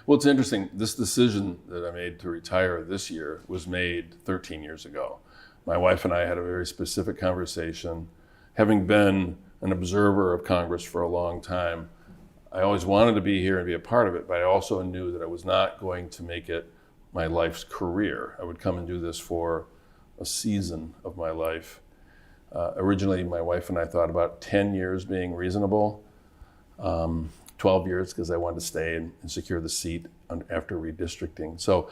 Well, it's interesting. This decision that I made to retire this year was made 13 years ago. My wife and I had a very specific conversation. Having been an observer of Congress for a long time, I always wanted to be here and be a part of it, but I also knew that I was not going to make it my life's career. I would come and do this for a season of my life. Originally, my wife and I thought about 10 years being reasonable, 12 years because I wanted to stay and secure the seat after redistricting. So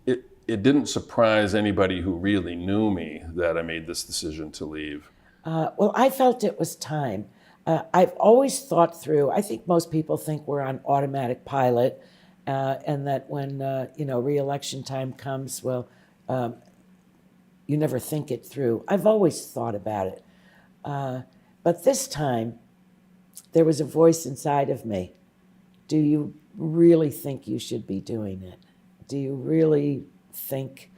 it didn't surprise anybody who really knew me that I made this decision to leave. Well, I felt it was time. I've always thought through, I think most people think we're on automatic pilot, and that when re-election time comes, well, you never think it through. I've always thought about it. But this time, there was a voice inside of me. Do you really think you should be doing it? Do you really think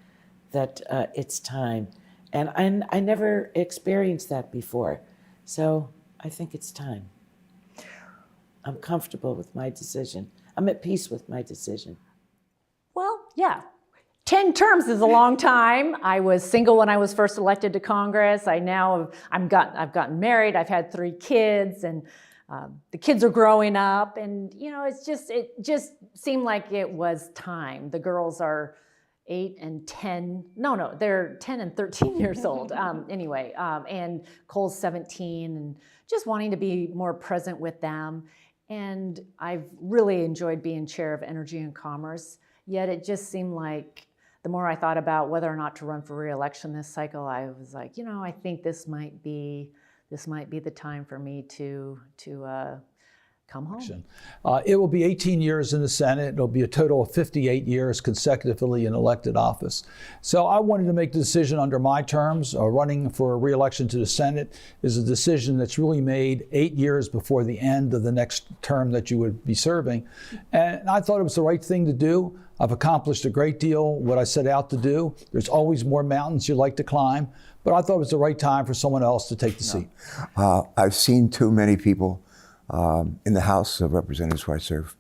that it's time? And I never experienced that before. So I think it's time. I'm comfortable with my decision. I'm at peace with my decision. Well, yeah. 10 terms is a long time. I was single when I was first elected to Congress. I've gotten married. I've had 3 kids, and the kids are growing up. And it just seemed like it was time. The girls are 8 and 10. No, they're 10 and 13 years old. And Cole's 17, and just wanting to be more present with them. And I've really enjoyed being chair of Energy and Commerce. Yet it just seemed like the more I thought about whether or not to run for re-election this cycle, I was like, I think this might be the time for me to come home. It will be 18 years in the Senate. It'll be a total of 58 years consecutively in elected office. So I wanted to make the decision under my terms. Running for re-election to the Senate is a decision that's really made 8 years before the end of the next term that you would be serving. And I thought it was the right thing to do. I've accomplished a great deal what I set out to do. There's always more mountains you like to climb, but I thought it was the right time for someone else to take the seat. I've seen too many people in the House of Representatives where I served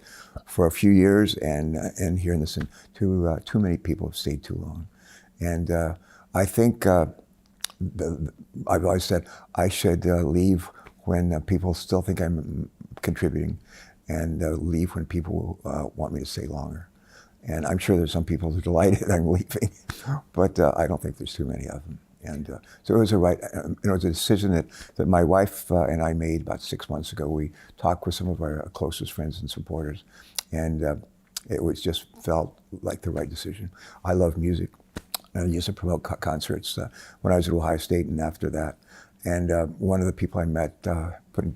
for a few years, and here in the Senate, too many people have stayed too long. And I think I've always said I should leave when people still think I'm contributing, and leave when people want me to stay longer. And I'm sure there's some people who are delighted I'm leaving, but I don't think there's too many of them. And so it was it was a decision that my wife and I made about 6 months ago. We talked with some of our closest friends and supporters, and it was just felt like the right decision. I love music. I used to promote concerts when I was at Ohio State and after that. And one of the people I met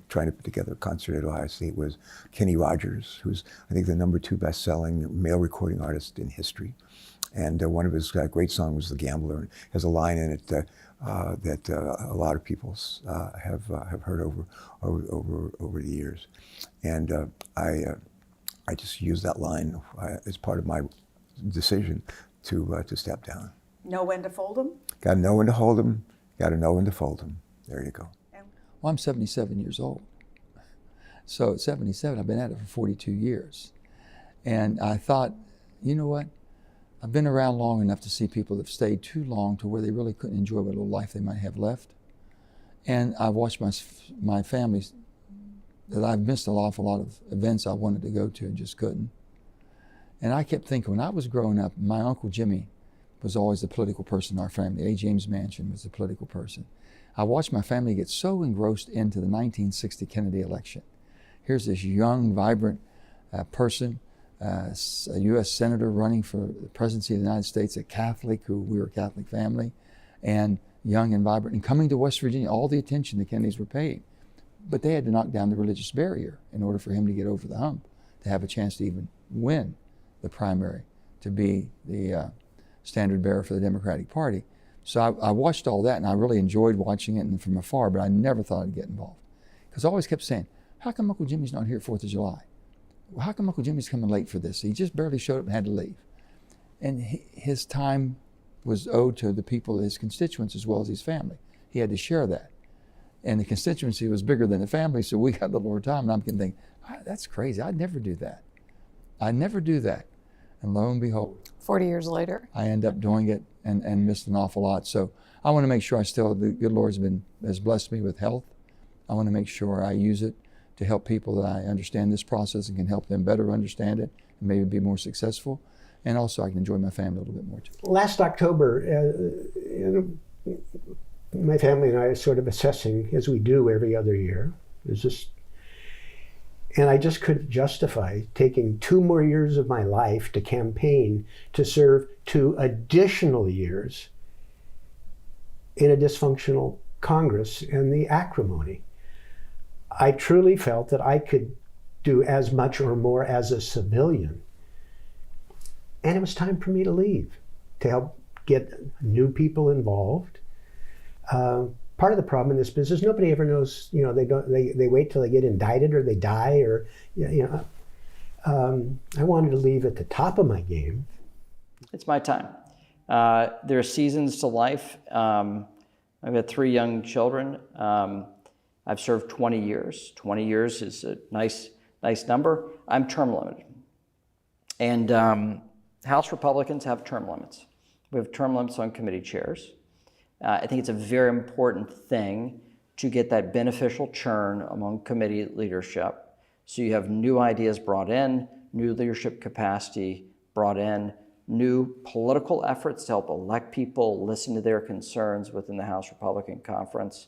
trying to put together a concert at Ohio State was Kenny Rogers, who's, I think, the #2 best-selling male recording artist in history. And one of his great songs was "The Gambler," and has a line in it that a lot of people have heard over the years. And I just used that line as part of my decision to step down. Know when to fold them? Got to know when to hold them. Got to know when to fold them. There you go. Well, I'm 77 years old. So at 77, I've been at it for 42 years. And I thought, you know what? I've been around long enough to see people that have stayed too long to where they really couldn't enjoy what little life they might have left. And I've watched my family, that I've missed an awful lot of events I wanted to go to and just couldn't. And I kept thinking, when I was growing up, my Uncle Jimmy was always the political person in our family. A. James Manchin was the political person. I watched my family get so engrossed into the 1960 Kennedy election. Here's this young, vibrant person, a U.S. Senator running for the presidency of the United States, a Catholic, we were a Catholic family, and young and vibrant, and coming to West Virginia, all the attention the Kennedys were paying. But they had to knock down the religious barrier in order for him to get over the hump, to have a chance to even win the primary, to be the standard bearer for the Democratic Party. So I watched all that, and I really enjoyed watching it and from afar, but I never thought I'd get involved. Because I always kept saying, how come Uncle Jimmy's not here at 4th of July? How come Uncle Jimmy's coming late for this? He just barely showed up and had to leave. And his time was owed to the people, his constituents, as well as his family. He had to share that. And the constituency was bigger than the family, so we got a little more time. And I'm thinking, that's crazy. I'd never do that. I never do that. And lo and behold, 40 years later. I end up doing it and missed an awful lot. So I want to make sure the good Lord has blessed me with health. I want to make sure I use it to help people that I understand this process and can help them better understand it and maybe be more successful. And also I can enjoy my family a little bit more too. Last October, my family and I are sort of assessing, as we do every other year, and I just couldn't justify taking 2 more years of my life to campaign to serve 2 additional years in a dysfunctional Congress and the acrimony. I truly felt that I could do as much or more as a civilian. And it was time for me to leave, to help get new people involved. Part of the problem in this business, nobody ever knows, they wait till they get indicted or they die or, I wanted to leave at the top of my game. It's my time. There are seasons to life. I've got 3 young children. I've served 20 years. 20 years is a nice number. I'm term limited. And House Republicans have term limits. We have term limits on committee chairs. I think it's a very important thing to get that beneficial churn among committee leadership. So you have new ideas brought in, new leadership capacity brought in, new political efforts to help elect people, listen to their concerns within the House Republican Conference,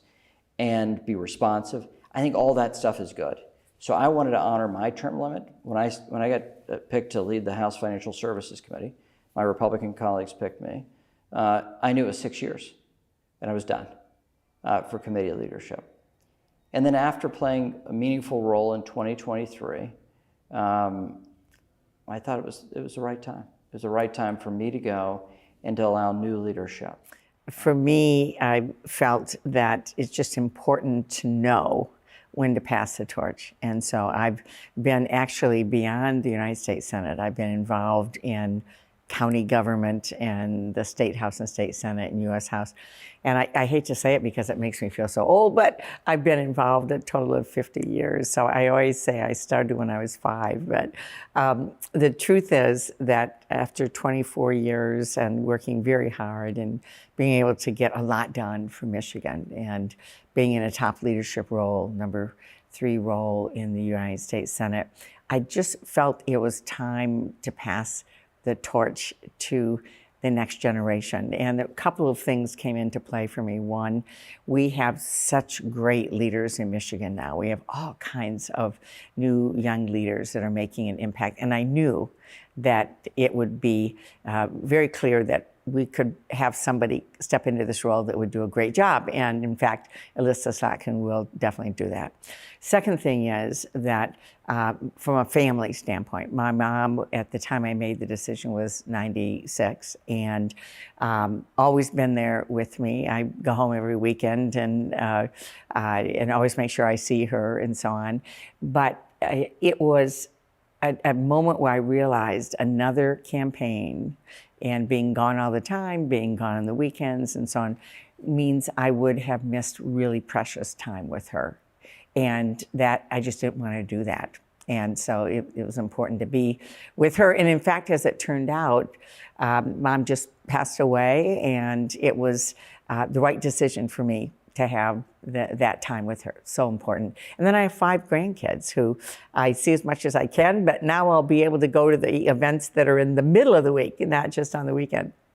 and be responsive. I think all that stuff is good. So I wanted to honor my term limit. When I got picked to lead the House Financial Services Committee, my Republican colleagues picked me. I knew it was 6 years, and I was done for committee leadership. And then after playing a meaningful role in 2023, I thought it was the right time. It was the right time for me to go and to allow new leadership. For me, I felt that it's just important to know when to pass the torch. And so I've been actually beyond the United States Senate. I've been involved in county government and the State House and State Senate and U.S. House. And I hate to say it because it makes me feel so old, but I've been involved a total of 50 years. So I always say I started when I was 5. But the truth is that after 24 years and working very hard and being able to get a lot done for Michigan and being in a top leadership role, number 3 role in the United States Senate, I just felt it was time to pass the torch to the next generation. And a couple of things came into play for me. One, we have such great leaders in Michigan now. We have all kinds of new young leaders that are making an impact. And I knew that it would be very clear that we could have somebody step into this role that would do a great job. And in fact, Alyssa Slotkin will definitely do that. Second thing is that from a family standpoint, my mom at the time I made the decision was 96 and always been there with me. I go home every weekend and always make sure I see her and so on. But it was a moment where I realized another campaign and being gone all the time, being gone on the weekends and so on, means I would have missed really precious time with her. And that I just didn't want to do that. And so it was important to be with her. And in fact, as it turned out, Mom just passed away, and it was the right decision for me to have that time with her. So important. And then I have 5 grandkids who I see as much as I can, but now I'll be able to go to the events that are in the middle of the week and not just on the weekend.